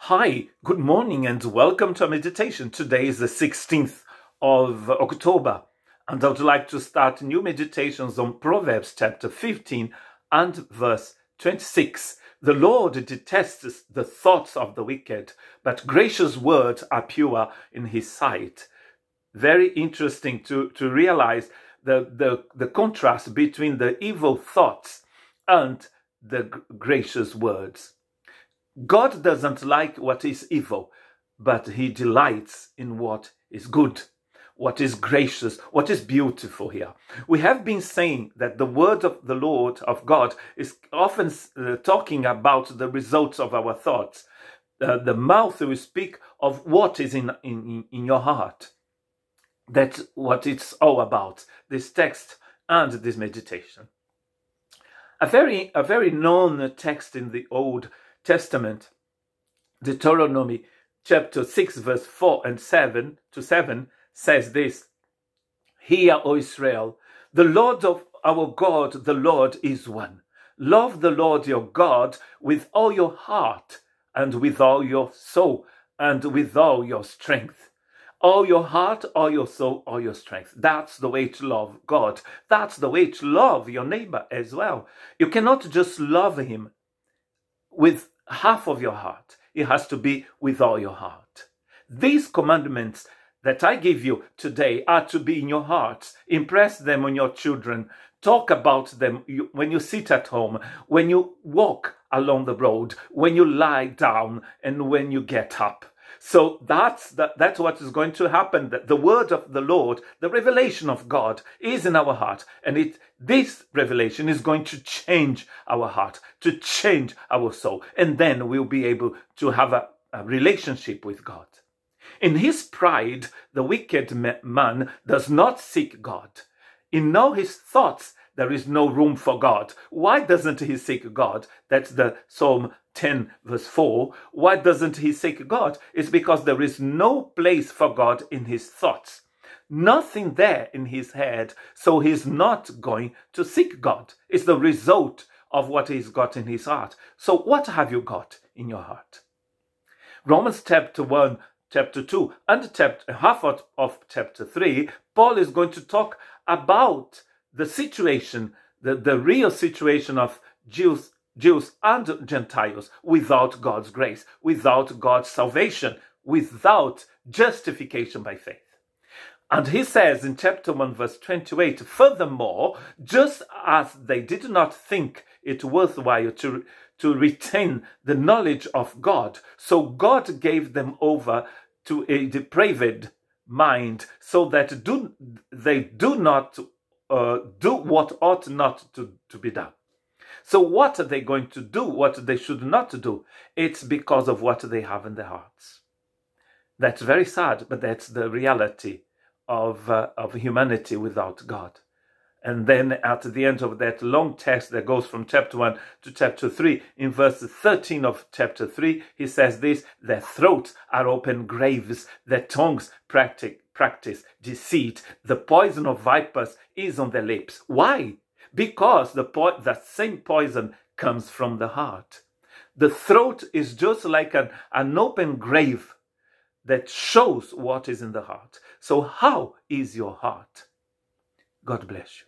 Hi, good morning and welcome to our meditation. Today is the 16th of October and I would like to start new meditations on Proverbs chapter 15 and verse 26. The Lord detests the thoughts of the wicked, but gracious words are pure in his sight. Very interesting to realize the contrast between the evil thoughts and the gracious words. God doesn't like what is evil, but he delights in what is good, what is gracious, what is beautiful here. We have been saying that the word of the Lord, of God, is often talking about the results of our thoughts. The mouth will speak of what is in your heart. That's what it's all about, this text and this meditation. A very known text in the Old Testament, Deuteronomy chapter 6 verse 4 and 7 to 7 says this: Hear, O Israel, the Lord of our God, the Lord is one. Love the Lord your God with all your heart and with all your soul and with all your strength. All your heart, all your soul, all your strength. That's the way to love God. That's the way to love your neighbor as well. You cannot just love him with half of your heart. It has to be with all your heart. These commandments that I give you today are to be in your hearts. Impress them on your children. Talk about them when you sit at home, when you walk along the road, when you lie down, and when you get up. So that's what is going to happen. That the word of the Lord, the revelation of God, is in our heart, and this revelation is going to change our heart, to change our soul, and then we'll be able to have a relationship with God. In his pride, the wicked man does not seek God. In all his thoughts, there is no room for God. Why doesn't he seek God? That's the Psalm 10 verse 4. Why doesn't he seek God? It's because there is no place for God in his thoughts. Nothing there in his head, so he's not going to seek God. It's the result of what he's got in his heart. So what have you got in your heart? Romans chapter 1, chapter 2, and half of chapter 3, Paul is going to talk about the situation, the real situation of Jews and Gentiles without God's grace, without God's salvation, without justification by faith. And he says in chapter 1 verse 28, furthermore, just as they did not think it worthwhile to retain the knowledge of God, so God gave them over to a depraved mind, so that they do not do what ought not to be done. So what are they going to do? What they should not do? It's because of what they have in their hearts. That's very sad, but that's the reality of humanity without God. And then at the end of that long text that goes from chapter 1 to chapter 3, in verse 13 of chapter 3, he says this: their throats are open graves, their tongues practice deceit, the poison of vipers is on their lips. Why? Because that same poison comes from the heart. The throat is just like an open grave that shows what is in the heart. So how is your heart? God bless you.